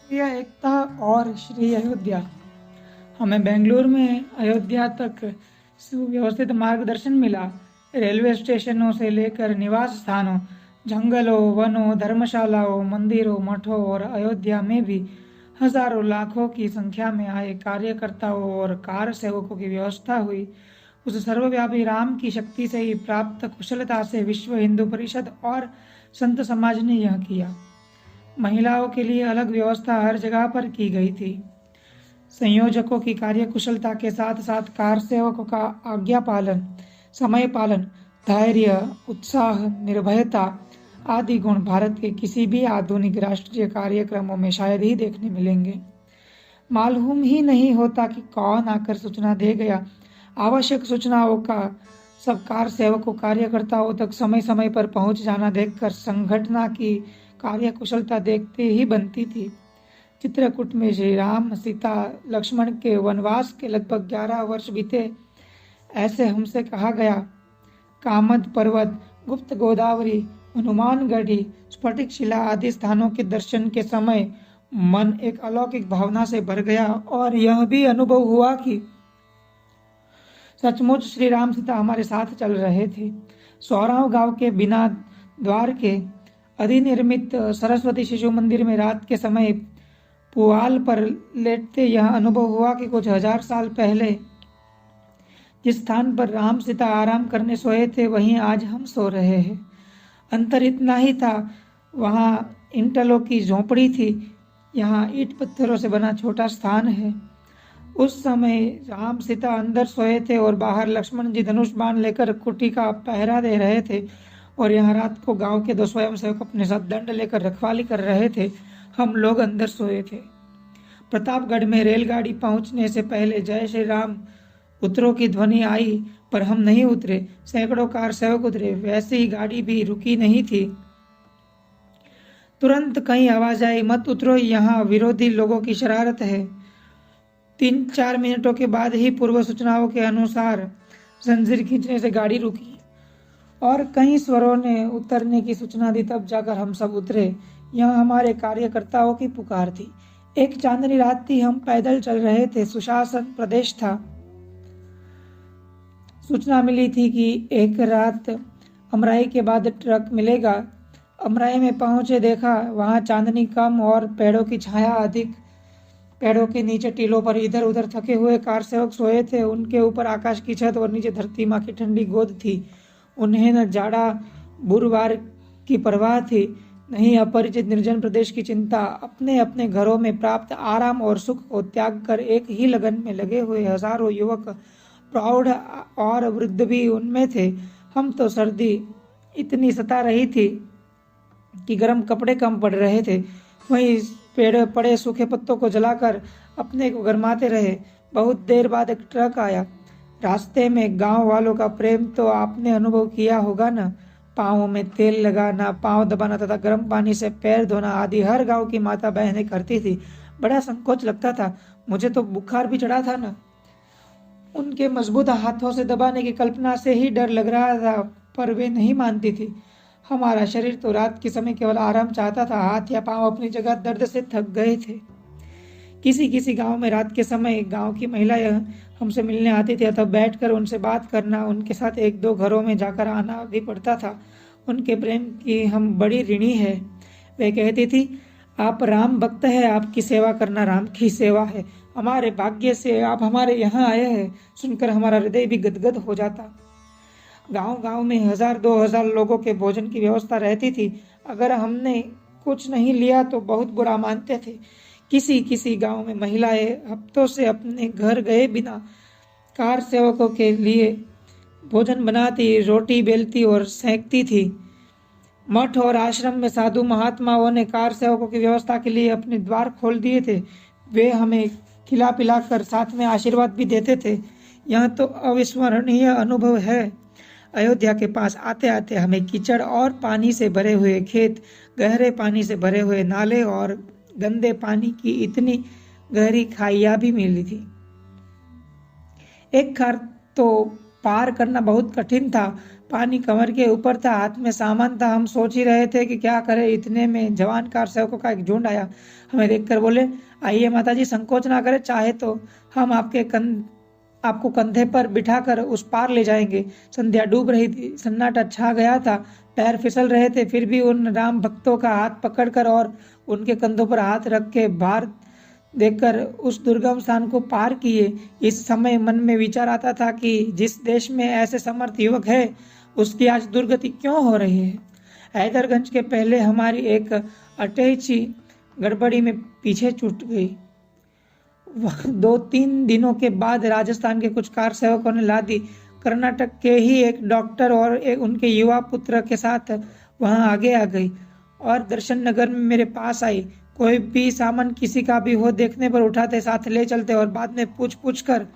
यह एकता और श्री अयोध्या। हमें बेंगलुरु में अयोध्या तक सुव्यवस्थित मार्गदर्शन मिला। रेलवे स्टेशनों से लेकर निवास स्थानों, जंगलों, वनों, धर्मशालाओं, मंदिरों, मठों और अयोध्या में भी हजारों लाखों की संख्या में आए कार्यकर्ताओं और कार सेवकों की व्यवस्था हुई। उस सर्वव्यापी राम की शक्ति से ही प्राप्त कुशलता से विश्व हिंदू परिषद और संत समाज ने यह किया। महिलाओं के लिए अलग व्यवस्था हर जगह पर की गई थी। संयोजकों की कार्यकुशलता के साथ साथ कार सेवकों का आज्ञा पालन, समय पालन, धैर्य, उत्साह, निर्भयता आदि गुण भारत के किसी भी आधुनिक राष्ट्रीय कार्यक्रमों में शायद ही देखने मिलेंगे। मालूम ही नहीं होता कि कौन आकर सूचना दे गया। आवश्यक सूचनाओं का सब कार सेवकों कार्यकर्ताओं तक समय समय पर पहुंच जाना देखकर संगठना की कार्यकुशलता देखते ही बनती थी। चित्रकूट में श्री राम, सीता, लक्ष्मण के वनवास के लगभग 11 वर्ष बीते, ऐसे हमसे कहा गया। कामद पर्वत, गुप्त गोदावरी, हनुमानगढ़ी, स्फटिक शिला आदि स्थानों के दर्शन के समय मन एक अलौकिक भावना से भर गया और यह भी अनुभव हुआ कि सचमुच श्री राम सीता हमारे साथ चल रहे थे। सौराव गांव के बिना द्वार के अधिनिर्मित सरस्वती शिशु मंदिर में रात के समय पुआल पर लेटते यह अनुभव हुआ कि कुछ हजार साल पहले जिस स्थान पर राम सीता आराम करने सोए थे वहीं आज हम सो रहे हैं। अंतर इतना ही था, वहां इंटलों की झोपड़ी थी, यहाँ ईंट पत्थरों से बना छोटा स्थान है। उस समय राम सीता अंदर सोए थे और बाहर लक्ष्मण जी धनुष बाण लेकर कुटी का पहरा दे रहे थे और यहाँ रात को गांव के 2 स्वयंसेवक अपने साथ दंड लेकर रखवाली कर रहे थे। हम लोग अंदर सोए थे। प्रतापगढ़ में रेलगाड़ी पहुंचने से पहले जय श्री राम उतरो की ध्वनि आई, पर हम नहीं उतरे। सैकड़ों कार सेवक उतरे, वैसे ही गाड़ी भी रुकी नहीं थी। तुरंत कहीं आवाज आई, मत उतरो, यहाँ विरोधी लोगों की शरारत है। 3-4 मिनटों के बाद ही पूर्व सूचनाओं के अनुसार जंजीर खींचने से गाड़ी रुकी और कई स्वरों ने उतरने की सूचना दी। तब जाकर हम सब उतरे। यह हमारे कार्यकर्ताओं की पुकार थी। एक चांदनी रात थी, हम पैदल चल रहे थे। सुशासन प्रदेश था। सूचना मिली थी कि एक रात अमराई के बाद ट्रक मिलेगा। अमराई में पहुंचे, देखा वहां चांदनी कम और पेड़ों की छाया अधिक। पेड़ों के नीचे टीलों पर इधर उधर थके हुए कार सेवक सोए थे। उनके ऊपर आकाश की छत और नीचे धरती माँ की ठंडी गोद थी। उन्हें न जाड़ा बुरवार की परवाह थी, नहीं अपरिचित निर्जन प्रदेश की चिंता। अपने अपने घरों में प्राप्त आराम और सुख को त्याग कर एक ही लगन में लगे हुए हजारों युवक, प्रौढ़ और वृद्ध भी उनमें थे। हम तो सर्दी इतनी सता रही थी कि गर्म कपड़े कम पड़ रहे थे, वहीं पेड़ पड़े सूखे पत्तों को जलाकर अपने को गरमाते रहे। बहुत देर बाद एक ट्रक आया। रास्ते में गांव वालों का प्रेम तो आपने अनुभव किया होगा ना। पाँवों में तेल लगाना, पाँव दबाना तथा गर्म पानी से पैर धोना आदि हर गांव की माता बहनें करती थी। बड़ा संकोच लगता था, मुझे तो बुखार भी चढ़ा था ना। उनके मजबूत हाथों से दबाने की कल्पना से ही डर लग रहा था, पर वे नहीं मानती थी। हमारा शरीर तो रात के समय केवल आराम चाहता था। हाथ या पांव अपनी जगह दर्द से थक गए थे। किसी किसी गांव में रात के समय गांव की महिलाएं हमसे मिलने आती थी, तब बैठकर उनसे बात करना, उनके साथ 1-2 घरों में जाकर आना भी पड़ता था। उनके प्रेम की हम बड़ी ऋणी है। वे कहती थी, आप राम भक्त है, आपकी सेवा करना राम की सेवा है। हमारे भाग्य से आप हमारे यहाँ आए हैं, सुनकर हमारा हृदय भी गदगद हो जाता। गांव गांव में 1000-2000 लोगों के भोजन की व्यवस्था रहती थी। अगर हमने कुछ नहीं लिया तो बहुत बुरा मानते थे। किसी किसी गांव में महिलाएं हफ्तों से अपने घर गए बिना कार सेवकों के लिए भोजन बनाती, रोटी बेलती और सेंकती थी। मठ और आश्रम में साधु महात्माओं ने कार सेवकों की व्यवस्था के लिए अपने द्वार खोल दिए थे। वे हमें खिला पिलाकर साथ में आशीर्वाद भी देते थे। यह तो अविस्मरणीय अनुभव है। अयोध्या के पास आते आते हमें कीचड़ और पानी से भरे हुए खेत, गहरे पानी से भरे हुए नाले और गंदे पानी की इतनी गहरी खाइयां भी मिली थी। एक खार तो पार करना बहुत कठिन था, पानी कमर के ऊपर था, हाथ में सामान था। हम सोच ही रहे थे कि क्या करें। इतने में जवान कार सेवकों का एक झुंड आया। हमें देखकर बोले, आइए माताजी, संकोच ना करें, चाहे तो हम आपको कंधे पर बिठाकर उस पार ले जाएंगे। संध्या डूब रही थी, सन्नाटा छा गया था, पैर फिसल रहे थे, फिर भी उन राम भक्तों का हाथ पकड़कर और उनके कंधों पर हाथ रख के भार देकर उस दुर्गम स्थान को पार किए। इस समय मन में विचार आता था कि जिस देश में ऐसे समर्थ युवक है, उसकी आज दुर्गति क्यों हो रही है। हैदरगंज के पहले हमारी एक अटैची गड़बड़ी में पीछे छूट गई। 2-3 दिनों के बाद राजस्थान के कुछ कार सेवकों ने लादी कर्नाटक के ही एक डॉक्टर और उनके युवा पुत्र के साथ वहां आगे आ गई और दर्शन नगर में मेरे पास आई। कोई भी सामान किसी का भी हो, देखने पर उठाते, साथ ले चलते और बाद में पूछ कर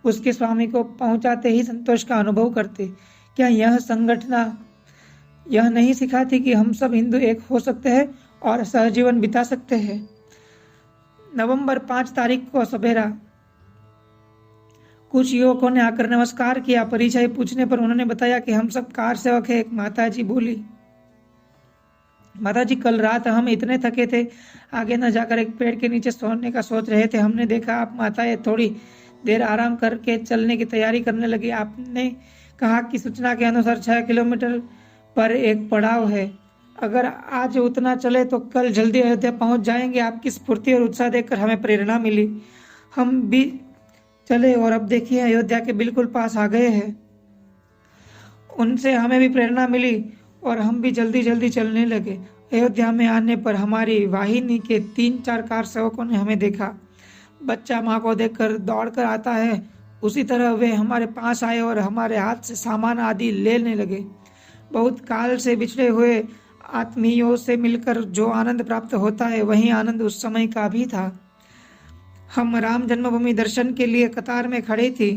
उसके स्वामी को पहुंचाते ही संतोष का अनुभव करते। क्या यह संगठना यह नहीं सिखाती कि हम सब हिंदू एक हो सकते हैं और सहजीवन बिता सकते हैं। नवंबर 5 तारीख को सवेरा कुछ युवकों ने आकर नमस्कार किया। परिचय पूछने पर उन्होंने बताया कि हम सब कार सेवक है। एक माताजी बोली, माताजी, कल रात हम इतने थके थे, आगे न जाकर एक पेड़ के नीचे सोने का सोच रहे थे। हमने देखा आप माताएं थोड़ी देर आराम करके चलने की तैयारी करने लगी। आपने कहा कि सूचना के अनुसार 6 किलोमीटर पर एक पड़ाव है, अगर आज उतना चले तो कल जल्दी अयोध्या पहुंच जाएंगे। आपकी स्फूर्ति और उत्साह देखकर हमें प्रेरणा मिली, हम भी चले और अब देखिए अयोध्या के बिल्कुल पास आ गए हैं। उनसे हमें भी प्रेरणा मिली और हम भी जल्दी जल्दी चलने लगे। अयोध्या में आने पर हमारी वाहिनी के 3-4 कार सेवकों ने हमें देखा। बच्चा माँ को देखकर दौड़कर आता है, उसी तरह वे हमारे पास आए और हमारे हाथ से सामान आदि लेने लगे। बहुत काल से बिछड़े हुए आत्मीयों से मिलकर जो आनंद प्राप्त होता है, वही आनंद उस समय का भी था। हम राम जन्मभूमि दर्शन के लिए कतार में खड़े थे।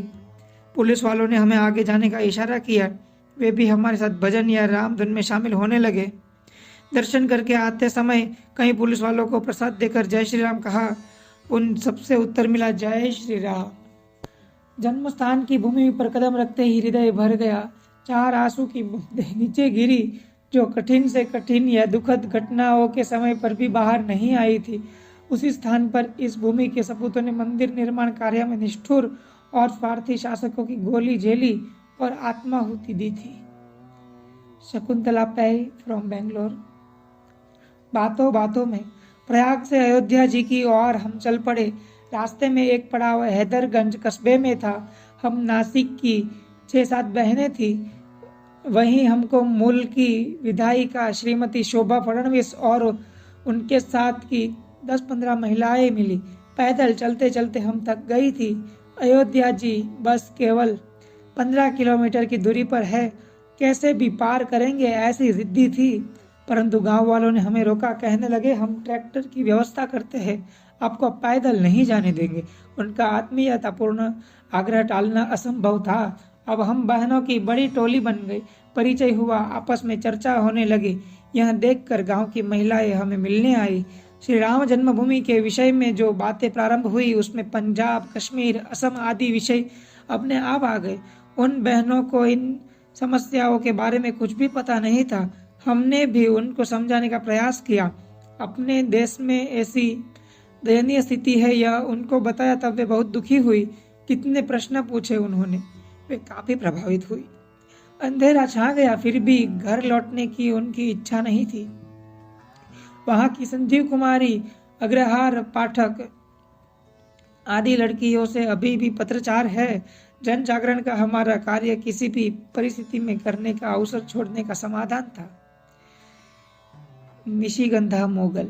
पुलिस वालों ने हमें आगे जाने का इशारा किया। वे भी हमारे साथ भजन या राम धुन में शामिल होने लगे। दर्शन करके आते समय कई पुलिस वालों को प्रसाद देकर जय श्री राम कहा। उन सबसे उत्तर मिला, जय श्री राम। जन्म स्थान की भूमि पर कदम रखते ही हृदय भर गया। 4 आंसू की बूंदें नीचे गिरी, जो कठिन से कठिन या दुखद घटनाओं के समय पर भी बाहर नहीं आई थी। उसी स्थान पर इस भूमि के सपूतों ने मंदिर निर्माण कार्य में निष्ठुर और स्वार्थी शासकों की गोली झेली और आत्माहुति दी थी। शकुंतला पै फ्रॉम बेंगलोर। बातों बातों में प्रयाग से अयोध्या जी की ओर हम चल पड़े। रास्ते में एक पड़ाव हैदरगंज कस्बे में था। हम नासिक की 6-7 बहनें थी। वहीं हमको मूल की विधायिका श्रीमती शोभा फडणवीस और उनके साथ की 10-15 महिलाएं मिली। पैदल चलते चलते हम थक गई थी। अयोध्या जी बस केवल 15 किलोमीटर की दूरी पर है, कैसे भी पार करेंगे ऐसी जिद्दी थी। परंतु गांव वालों ने हमें रोका, कहने लगे, हम ट्रैक्टर की व्यवस्था करते हैं, आपको पैदल नहीं जाने देंगे। उनका आत्मीयतापूर्ण आग्रह टालना असंभव था। अब हम बहनों की बड़ी टोली बन गई। परिचय हुआ, आपस में चर्चा होने लगी। यह देखकर गांव की महिलाएं हमें मिलने आई। श्री राम जन्मभूमि के विषय में जो बातें प्रारंभ हुई, उसमें पंजाब, कश्मीर, असम आदि विषय अपने आप आ गए। उन बहनों को इन समस्याओं के बारे में कुछ भी पता नहीं था। हमने भी उनको समझाने का प्रयास किया। अपने देश में ऐसी दयनीय स्थिति है यह उनको बताया, तब वे बहुत दुखी हुई। कितने प्रश्न पूछे उन्होंने, वे काफी प्रभावित हुई। अंधेरा छा गया, फिर भी घर लौटने की उनकी इच्छा नहीं थी। वहां की संजीव कुमारी, अग्रहार पाठक आदि लड़कियों से अभी भी पत्रचार है। जन जागरण का हमारा कार्य किसी भी परिस्थिति में करने का अवसर छोड़ने का समाधान था। निशिगंधा मोगल।